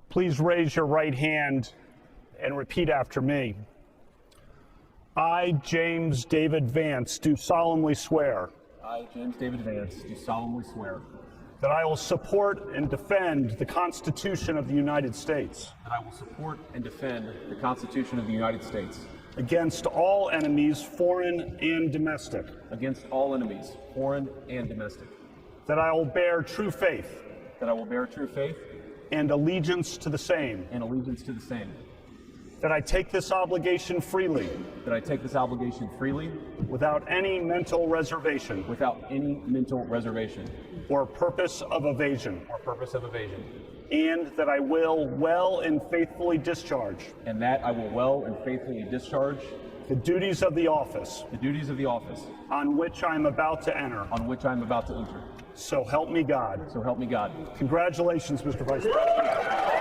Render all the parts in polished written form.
Please raise your right hand and repeat after me. I, James David Vance, do solemnly swear. I, James David Vance, do solemnly swear that I will support and defend the Constitution of the United States that I will support and defend the Constitution of the United States against all enemies, foreign and domestic. Against all enemies, foreign and domestic. That I will bear true faith. That I will bear true faith. And allegiance to the same. And allegiance to the same. That I take this obligation freely. That I take this obligation freely. Without any mental reservation. Without any mental reservation. Or purpose of evasion. Or purpose of evasion. And that I will well and faithfully discharge. And that I will well and faithfully discharge. The duties of the office. The duties of the office. On which I am about to enter. On which I am about to enter. So help me God. So help me God. Congratulations, Mr. Vice President.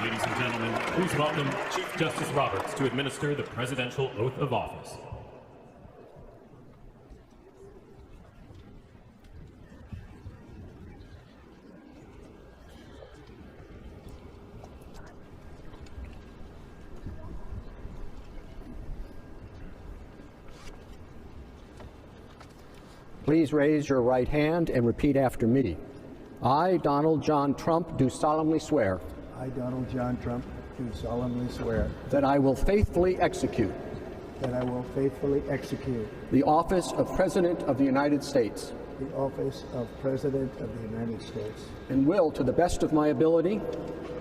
Ladies and gentlemen, please welcome Chief Justice Roberts to administer the Presidential Oath of Office. Please raise your right hand and repeat after me. I, Donald John Trump, do solemnly swear. I, Donald John Trump, do solemnly swear that I will faithfully execute that I will faithfully execute the office of President of the United States the office of President of the United States and will, to the best of my ability,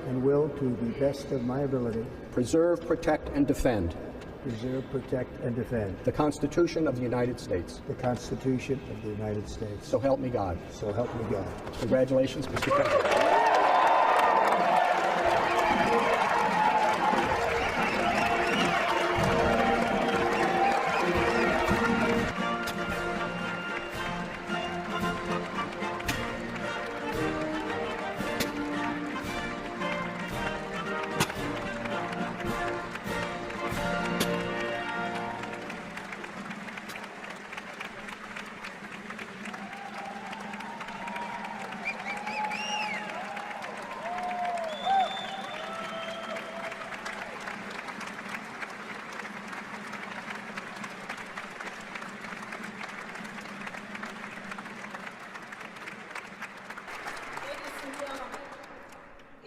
and will, to the best of my ability, preserve, protect, and defend preserve, protect, and defend the Constitution of the United States. the Constitution of the United States. So help me God. So help me God. Congratulations, Mr. President.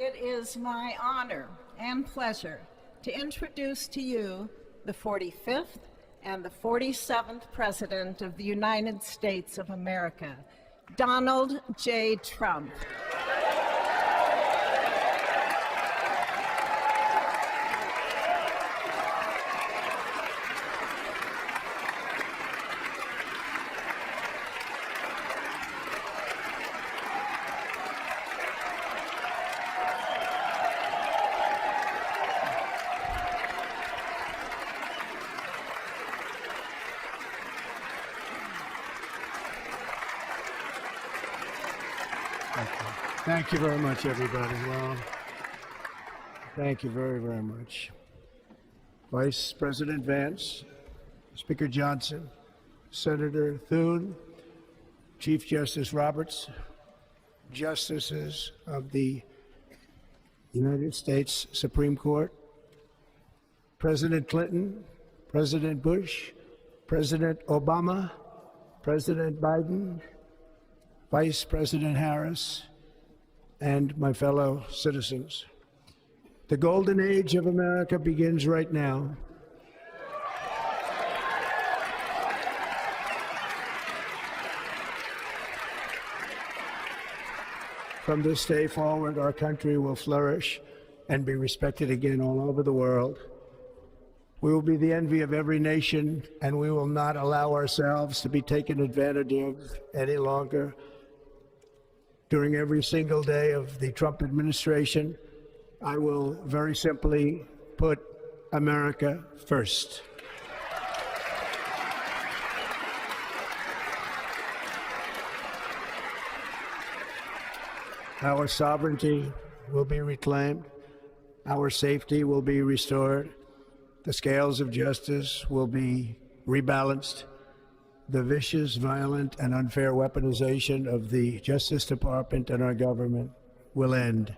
It is my honor and pleasure to introduce to you the 45th and the 47th President of the United States of America, Donald J. Trump. Thank you very much, everybody. Well, thank you very, very much. Vice President Vance, Speaker Johnson, Senator Thune, Chief Justice Roberts, Justices of the United States Supreme Court, President Clinton, President Bush, President Obama, President Biden, Vice President Harris, and my fellow citizens. The golden age of America begins right now. From this day forward, our country will flourish and be respected again all over the world. We will be the envy of every nation, and we will not allow ourselves to be taken advantage of any longer. During every single day of the Trump administration, I will very simply put America first. Our sovereignty will be reclaimed. Our safety will be restored. The scales of justice will be rebalanced. The vicious, violent, and unfair weaponization of the Justice Department and our government will end.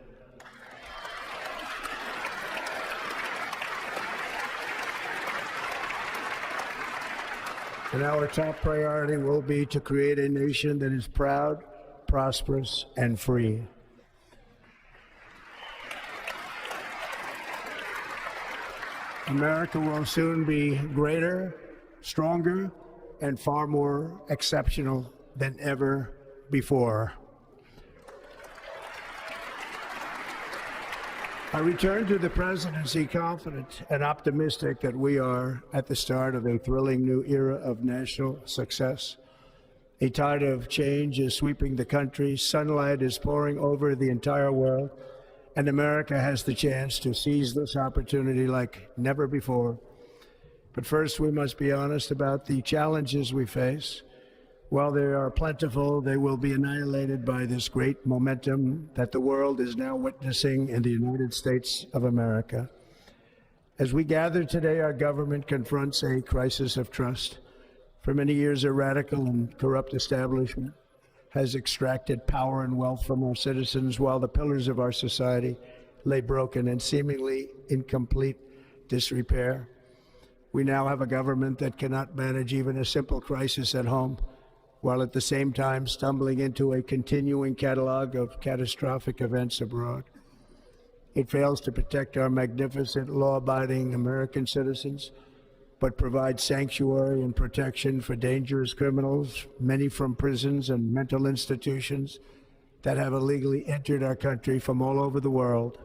And our top priority will be to create a nation that is proud, prosperous, and free. America will soon be greater, stronger, and far more exceptional than ever before. I return to the presidency confident and optimistic that we are at the start of a thrilling new era of national success. A tide of change is sweeping the country, sunlight is pouring over the entire world, and America has the chance to seize this opportunity like never before. But first, we must be honest about the challenges we face. While they are plentiful, they will be annihilated by this great momentum that the world is now witnessing in the United States of America. As we gather today, our government confronts a crisis of trust. For many years, a radical and corrupt establishment has extracted power and wealth from our citizens while the pillars of our society lay broken and seemingly in complete disrepair. We now have a government that cannot manage even a simple crisis at home, while at the same time stumbling into a continuing catalog of catastrophic events abroad. It fails to protect our magnificent, law-abiding American citizens, but provides sanctuary and protection for dangerous criminals, many from prisons and mental institutions that have illegally entered our country from all over the world.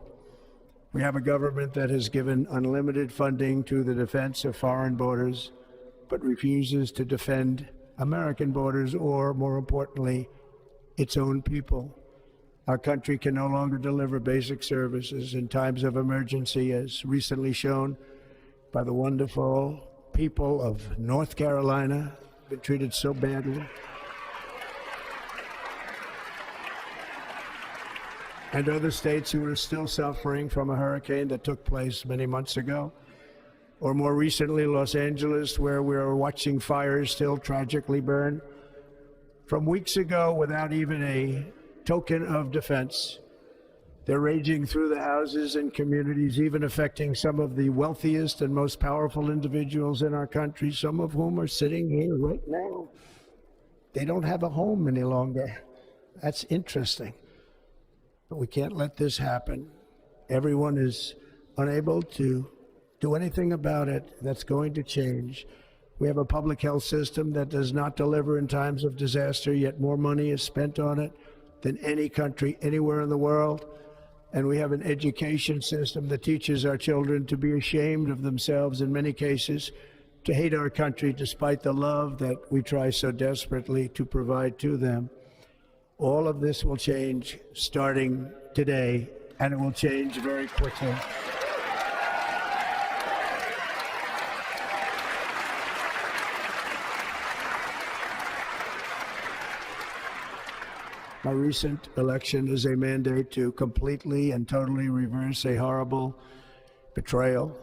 We have a government that has given unlimited funding to the defense of foreign borders, but refuses to defend American borders or, more importantly, its own people. Our country can no longer deliver basic services in times of emergency, as recently shown by the wonderful people of North Carolina, been treated so badly. And other states who are still suffering from a hurricane that took place many months ago. Or more recently, Los Angeles, where we are watching fires still tragically burn. From weeks ago, without even a token of defense, they're raging through the houses and communities, even affecting some of the wealthiest and most powerful individuals in our country, some of whom are sitting here right now. They don't have a home any longer. That's interesting. But we can't let this happen. Everyone is unable to do anything about it. That's going to change. We have a public health system that does not deliver in times of disaster, yet more money is spent on it than any country anywhere in the world. And we have an education system that teaches our children to be ashamed of themselves in many cases, to hate our country despite the love that we try so desperately to provide to them. All of this will change starting today, and it will change very quickly. My recent election is a mandate to completely and totally reverse a horrible betrayal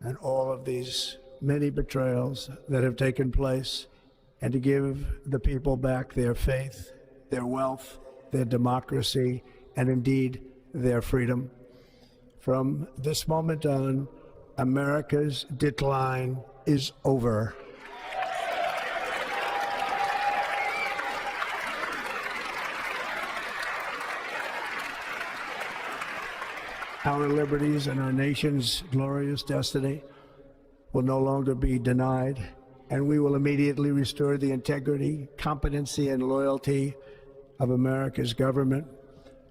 and all of these many betrayals that have taken place, and to give the people back their faith, their wealth, their democracy, and indeed their freedom. From this moment on, America's decline is over. Our liberties and our nation's glorious destiny will no longer be denied, and we will immediately restore the integrity, competency, and loyalty of America's government.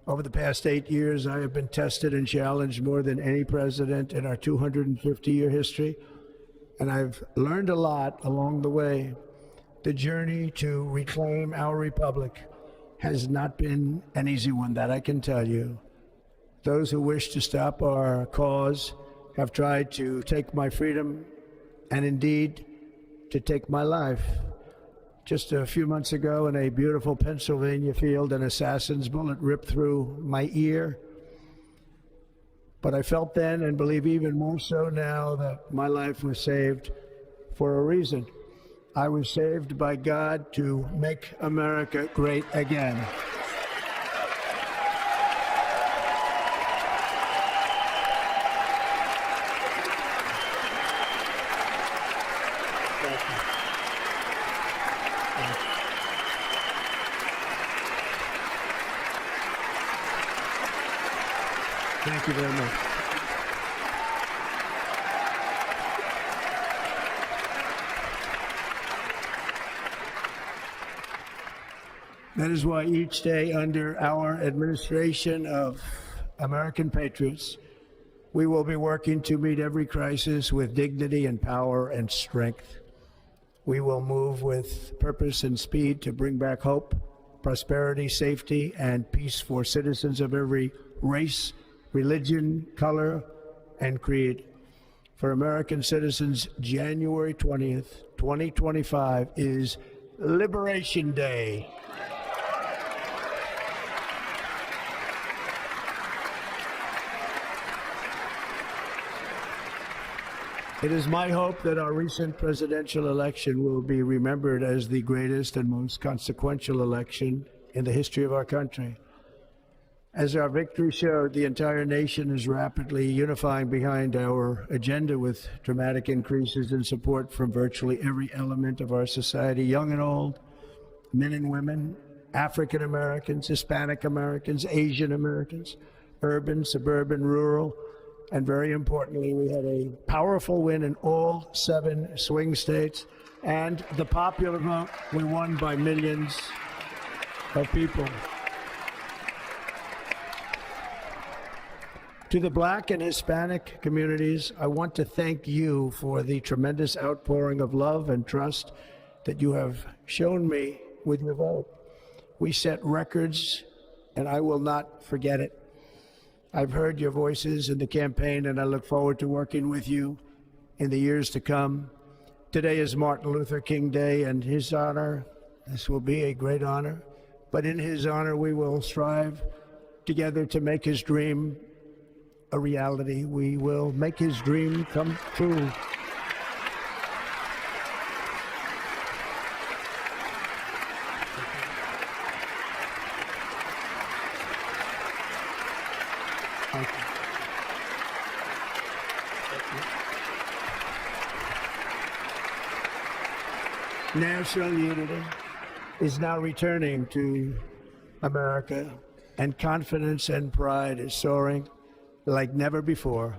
Over the past 8 years, I have been tested and challenged more than any president in our 250-year history, and I've learned a lot along the way. The journey to reclaim our republic has not been an easy one, that I can tell you. Those who wish to stop our cause have tried to take my freedom and indeed to take my life, Just a few months ago in a beautiful Pennsylvania field, an assassin's bullet ripped through my ear. But I felt then, and believe even more so now, that my life was saved for a reason. I was saved by God to make America great again. Thank you very much. That is why each day under our administration of American patriots, we will be working to meet every crisis with dignity and power and strength. We will move with purpose and speed to bring back hope, prosperity, safety, and peace for citizens of every race, religion, color, and creed. For American citizens, January 20th, 2025 is Liberation Day. It is my hope that our recent presidential election will be remembered as the greatest and most consequential election in the history of our country. As our victory showed, the entire nation is rapidly unifying behind our agenda with dramatic increases in support from virtually every element of our society, young and old, men and women, African Americans, Hispanic Americans, Asian Americans, urban, suburban, rural, and very importantly, we had a powerful win in all 7 swing states, and the popular vote, we won by millions of people. To the Black and Hispanic communities, I want to thank you for the tremendous outpouring of love and trust that you have shown me with your vote. We set records, and I will not forget it. I've heard your voices in the campaign, and I look forward to working with you in the years to come. Today is Martin Luther King Day, and his honor, this will be a great honor, but in his honor, we will strive together to make his dream a reality. We will make his dream come true. Thank you. National unity is now returning to America, and confidence and pride is soaring like never before.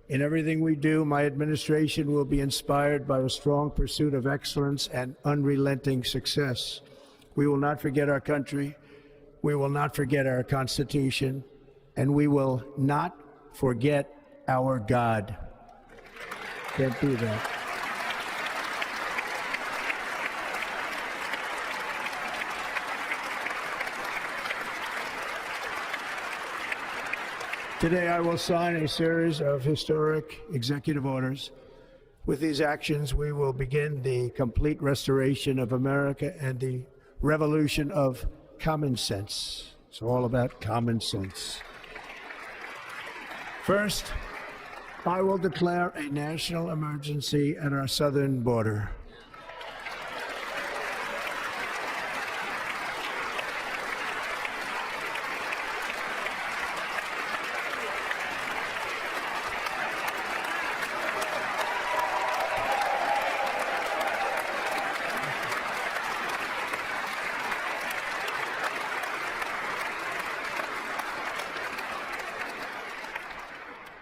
In everything we do, my administration will be inspired by a strong pursuit of excellence and unrelenting success. We will not forget our country, we will not forget our Constitution, and we will not forget our God. Can't do that. Today, I will sign a series of historic executive orders. With these actions, we will begin the complete restoration of America and the revolution of common sense. It's all about common sense. First, I will declare a national emergency at our southern border.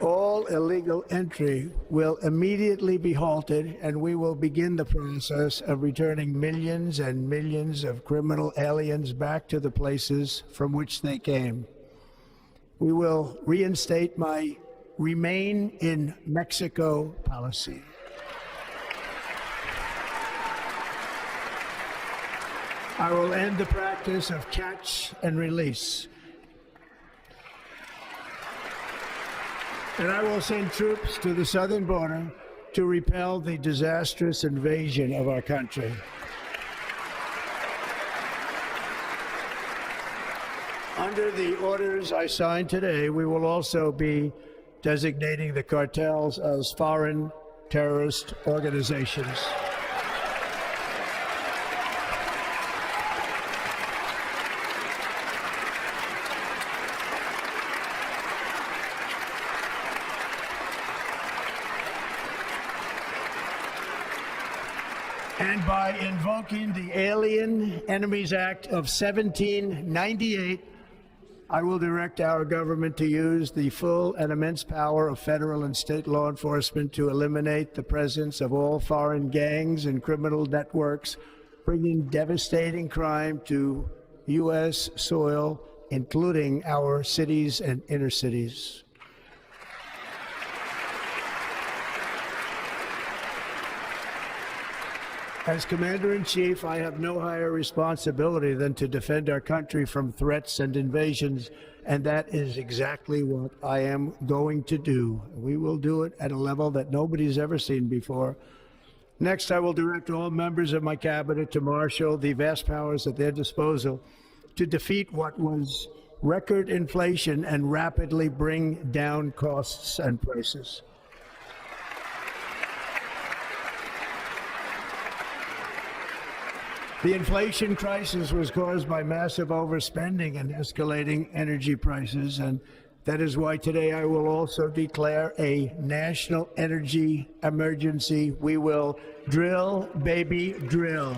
All illegal entry will immediately be halted, and we will begin the process of returning millions and millions of criminal aliens back to the places from which they came. We will reinstate my Remain in Mexico policy. I will end the practice of catch and release. And I will send troops to the southern border to repel the disastrous invasion of our country. Under the orders I signed today, we will also be designating the cartels as foreign terrorist organizations. And by invoking the Alien Enemies Act of 1798, I will direct our government to use the full and immense power of federal and state law enforcement to eliminate the presence of all foreign gangs and criminal networks, bringing devastating crime to U.S. soil, including our cities and inner cities. As Commander-in-Chief, I have no higher responsibility than to defend our country from threats and invasions, and that is exactly what I am going to do. We will do it at a level that nobody's ever seen before. Next, I will direct all members of my cabinet to marshal the vast powers at their disposal to defeat what was record inflation and rapidly bring down costs and prices. The inflation crisis was caused by massive overspending and escalating energy prices, and that is why today I will also declare a national energy emergency. We will drill, baby, drill.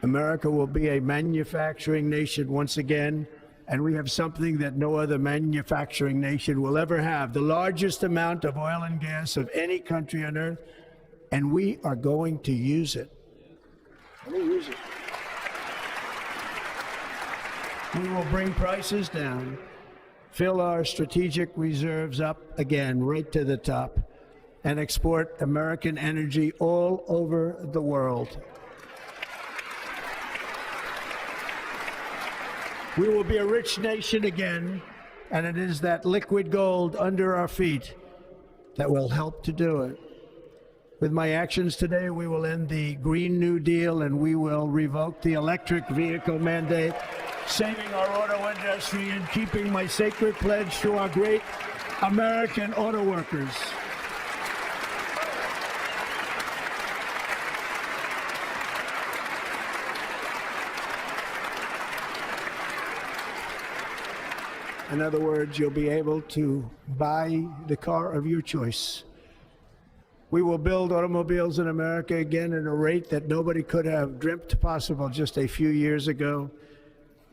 America will be a manufacturing nation once again, and we have something that no other manufacturing nation will ever have, the largest amount of oil and gas of any country on earth, and we are going to use it. We will bring prices down, fill our strategic reserves up again, right to the top, and export American energy all over the world. We will be a rich nation again, and it is that liquid gold under our feet that will help to do it. With my actions today, we will end the Green New Deal and we will revoke the electric vehicle mandate, saving our auto industry and keeping my sacred pledge to our great American auto workers. In other words, you'll be able to buy the car of your choice. We will build automobiles in America again at a rate that nobody could have dreamt possible just a few years ago.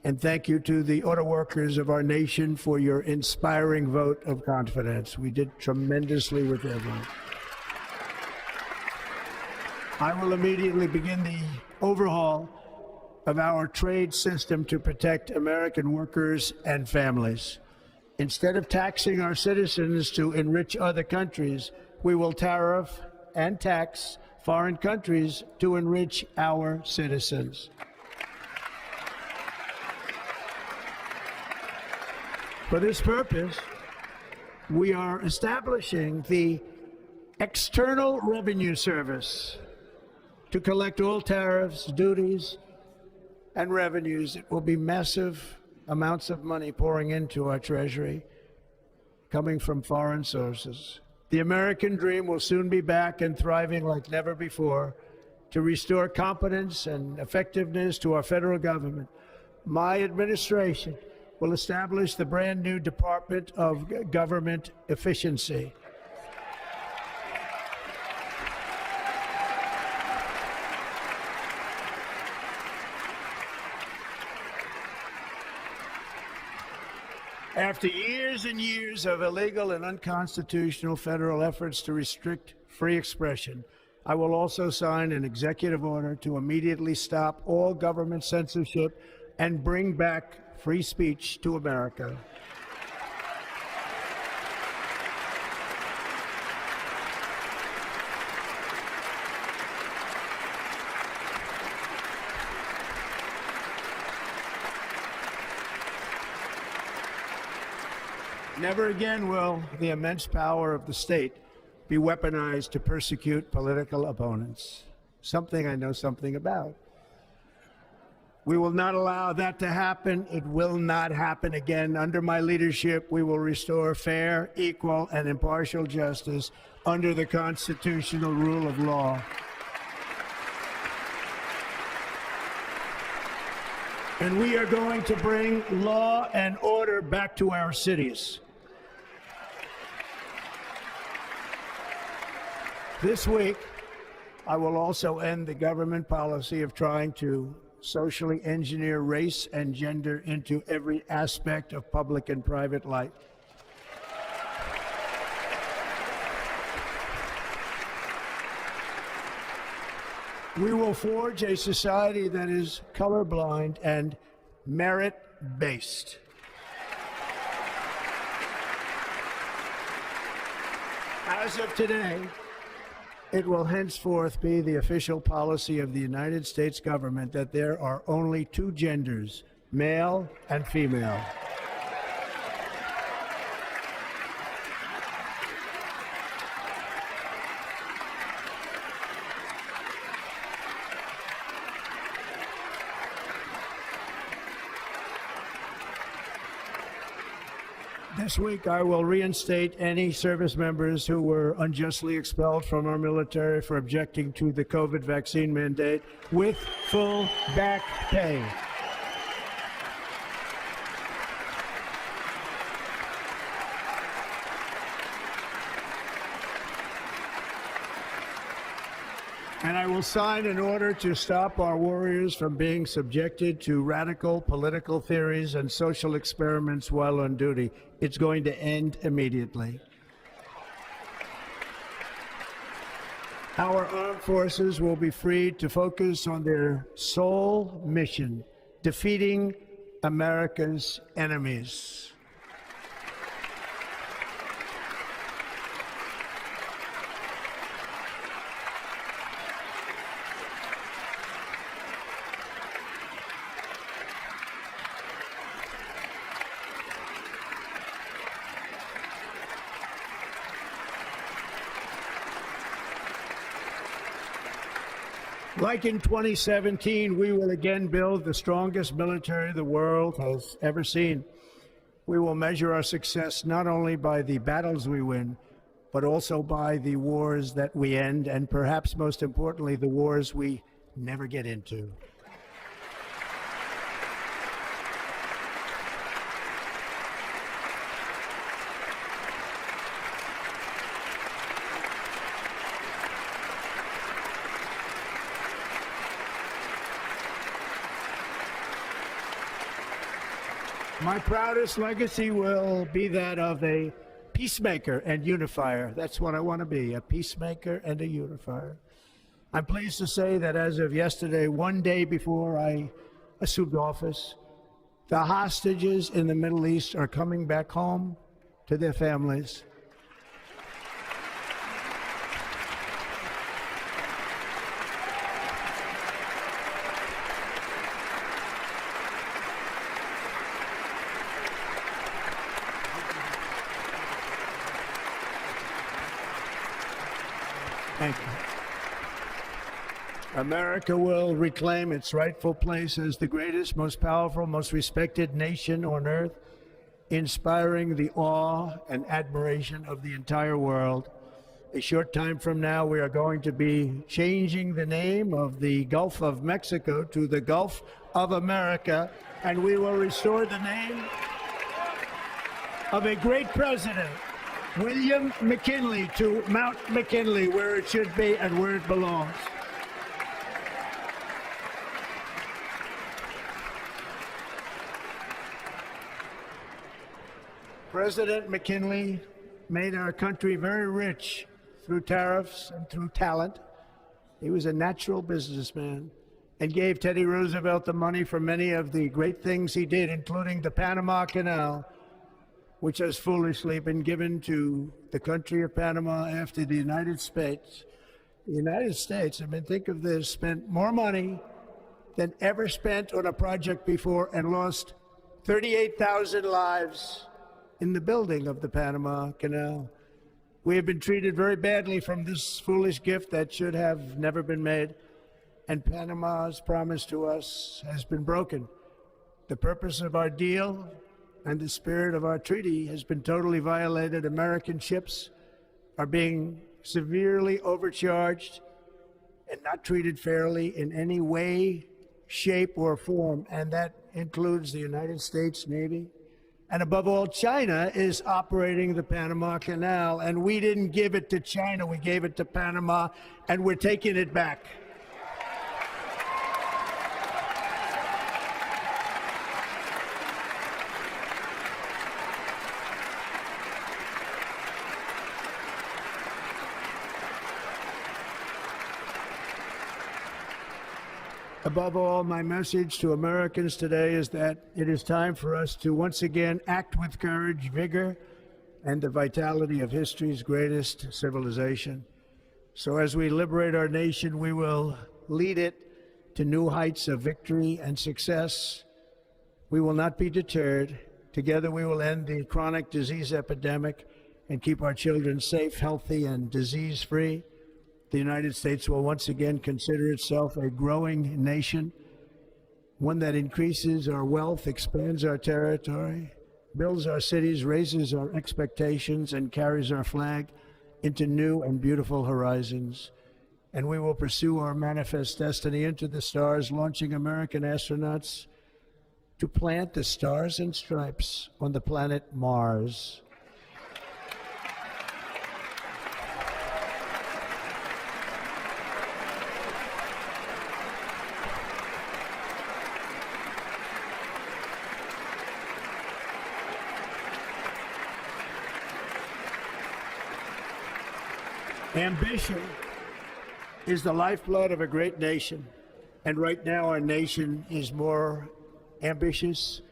And thank you to the auto workers of our nation for your inspiring vote of confidence. We did tremendously with their vote. I will immediately begin the overhaul of our trade system to protect American workers and families. Instead of taxing our citizens to enrich other countries, we will tariff and tax foreign countries to enrich our citizens. For this purpose, we are establishing the External Revenue Service to collect all tariffs, duties, and revenues. It will be massive amounts of money pouring into our treasury, coming from foreign sources. The American dream will soon be back and thriving like never before. To restore competence and effectiveness to our federal government, my administration will establish the brand new Department of Government Efficiency. After years and years of illegal and unconstitutional federal efforts to restrict free expression, I will also sign an executive order to immediately stop all government censorship and bring back free speech to America. Never again will the immense power of the state be weaponized to persecute political opponents, something I know something about. We will not allow that to happen. It will not happen again. Under my leadership, we will restore fair, equal, and impartial justice under the constitutional rule of law. And we are going to bring law and order back to our cities. This week, I will also end the government policy of trying to socially engineer race and gender into every aspect of public and private life. We will forge a society that is colorblind and merit-based. As of today, it will henceforth be the official policy of the United States government that there are only two genders, male and female. This week, I will reinstate any service members who were unjustly expelled from our military for objecting to the COVID vaccine mandate with full back pay. And I will sign an order to stop our warriors from being subjected to radical political theories and social experiments while on duty. It's going to end immediately. Our armed forces will be freed to focus on their sole mission, defeating America's enemies. Like in 2017, we will again build the strongest military the world has ever seen. We will measure our success not only by the battles we win, but also by the wars that we end, and perhaps most importantly, the wars we never get into. My proudest legacy will be that of a peacemaker and unifier. That's what I want to be, a peacemaker and a unifier. I'm pleased to say that as of yesterday, one day before I assumed office, the hostages in the Middle East are coming back home to their families. Thank you. America will reclaim its rightful place as the greatest, most powerful, most respected nation on earth, inspiring the awe and admiration of the entire world. A short time from now, we are going to be changing the name of the Gulf of Mexico to the Gulf of America, and we will restore the name of a great president, William McKinley, to Mount McKinley, where it should be and where it belongs. President McKinley made our country very rich through tariffs and through talent. He was a natural businessman and gave Teddy Roosevelt the money for many of the great things he did, including the Panama Canal, which has foolishly been given to the country of Panama after the United States. The United States, I mean, think of this, spent more money than ever spent on a project before and lost 38,000 lives in the building of the Panama Canal. We have been treated very badly from this foolish gift that should have never been made, and Panama's promise to us has been broken. The purpose of our deal and the spirit of our treaty has been totally violated. American ships are being severely overcharged and not treated fairly in any way, shape, or form, and that includes the United States Navy. And above all, China is operating the Panama Canal, and we didn't give it to China, we gave it to Panama, and we're taking it back. Above all, my message to Americans today is that it is time for us to once again act with courage, vigor, and the vitality of history's greatest civilization. So as we liberate our nation, we will lead it to new heights of victory and success. We will not be deterred. Together we will end the chronic disease epidemic and keep our children safe, healthy, and disease-free. The United States will once again consider itself a growing nation, one that increases our wealth, expands our territory, builds our cities, raises our expectations, and carries our flag into new and beautiful horizons. And we will pursue our manifest destiny into the stars, launching American astronauts to plant the stars and stripes on the planet Mars. Ambition is the lifeblood of a great nation, and right now our nation is more ambitious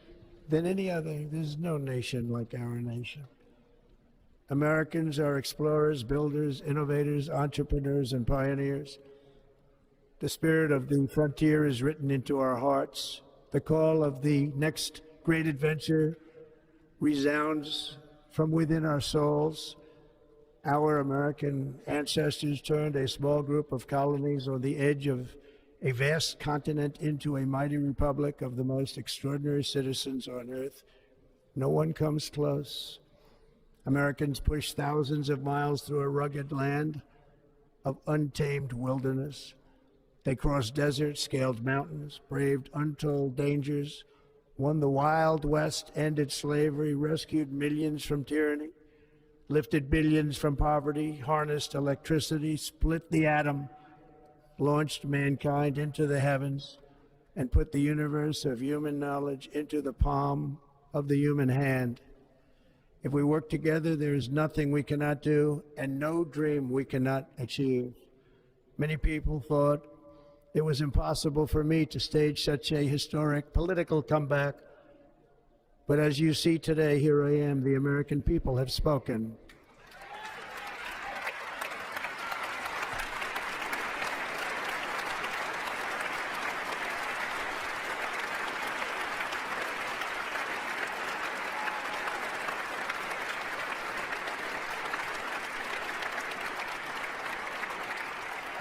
than any other. There's no nation like our nation. Americans are explorers, builders, innovators, entrepreneurs, and pioneers. The spirit of the frontier is written into our hearts. The call of the next great adventure resounds from within our souls. Our American ancestors turned a small group of colonies on the edge of a vast continent into a mighty republic of the most extraordinary citizens on earth. No one comes close. Americans pushed thousands of miles through a rugged land of untamed wilderness. They crossed deserts, scaled mountains, braved untold dangers, won the Wild West, ended slavery, rescued millions from tyranny, lifted billions from poverty, harnessed electricity, split the atom, launched mankind into the heavens, and put the universe of human knowledge into the palm of the human hand. If we work together, there is nothing we cannot do and no dream we cannot achieve. Many people thought it was impossible for me to stage such a historic political comeback. But as you see today, here I am. The American people have spoken.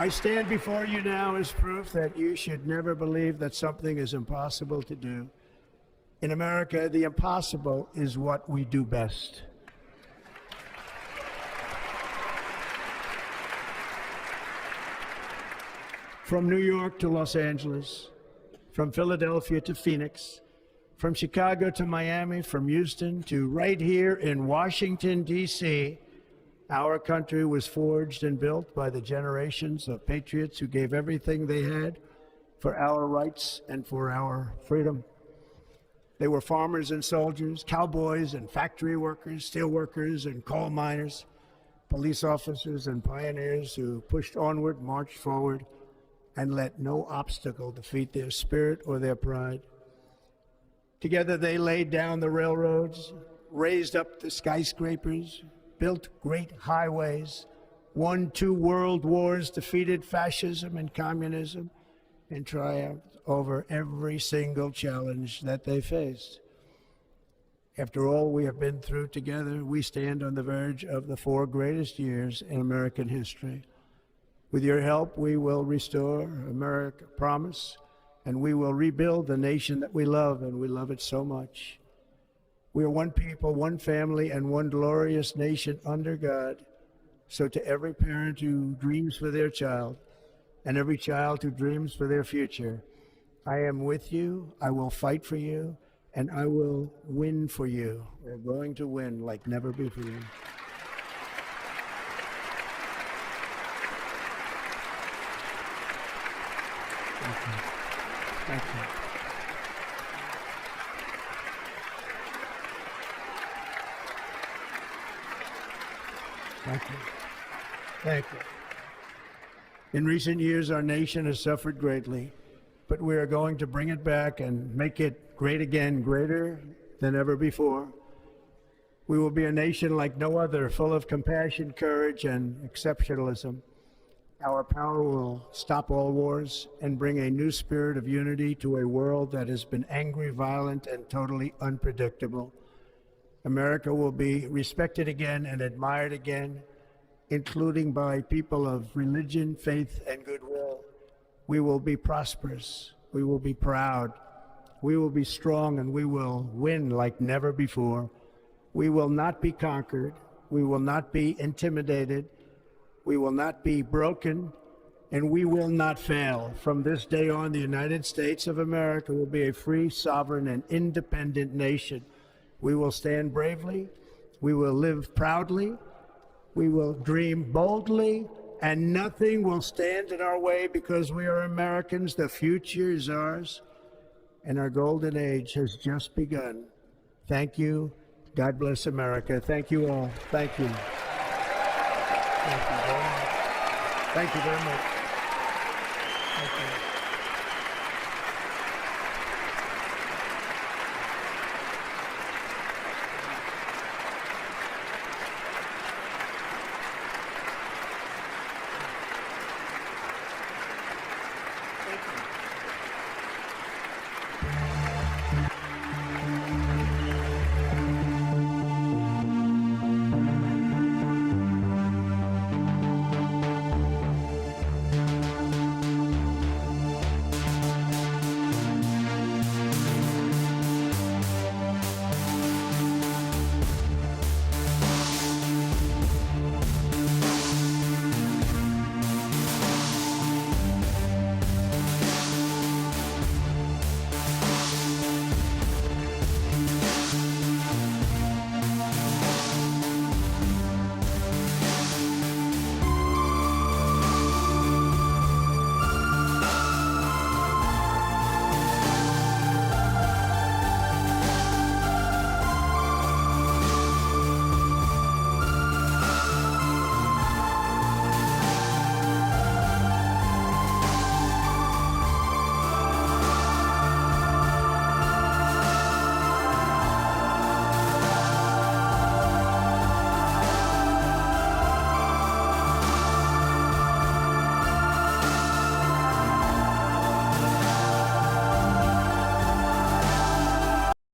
I stand before you now as proof that you should never believe that something is impossible to do. In America, the impossible is what we do best. From New York to Los Angeles, from Philadelphia to Phoenix, from Chicago to Miami, from Houston to right here in Washington, D.C., our country was forged and built by the generations of patriots who gave everything they had for our rights and for our freedom. They were farmers and soldiers, cowboys and factory workers, steel workers and coal miners, police officers and pioneers who pushed onward, marched forward, and let no obstacle defeat their spirit or their pride. Together they laid down the railroads, raised up the skyscrapers, built great highways, won 2 world wars, defeated fascism and communism, and triumphed over every single challenge that they faced. After all we have been through together, we stand on the verge of the 4 greatest years in American history. With your help, we will restore America, promise, and we will rebuild the nation that we love, and we love it so much. We are one people, one family, and one glorious nation under God. So to every parent who dreams for their child, and every child who dreams for their future, I am with you, I will fight for you, and I will win for you. We're going to win like never before. Thank you. Thank you. Thank you. Thank you. In recent years, our nation has suffered greatly, but we are going to bring it back and make it great again, greater than ever before. We will be a nation like no other, full of compassion, courage, and exceptionalism. Our power will stop all wars and bring a new spirit of unity to a world that has been angry, violent, and totally unpredictable. America will be respected again and admired again, including by people of religion, faith, and goodwill. We will be prosperous. We will be proud. We will be strong, and we will win like never before. We will not be conquered. We will not be intimidated. We will not be broken, and we will not fail. From this day on, the United States of America will be a free, sovereign, and independent nation. We will stand bravely. We will live proudly. We will dream boldly, and nothing will stand in our way because we are Americans. The future is ours, and our golden age has just begun. Thank you. God bless America. Thank you all. Thank you. Thank you very much. Thank you very much.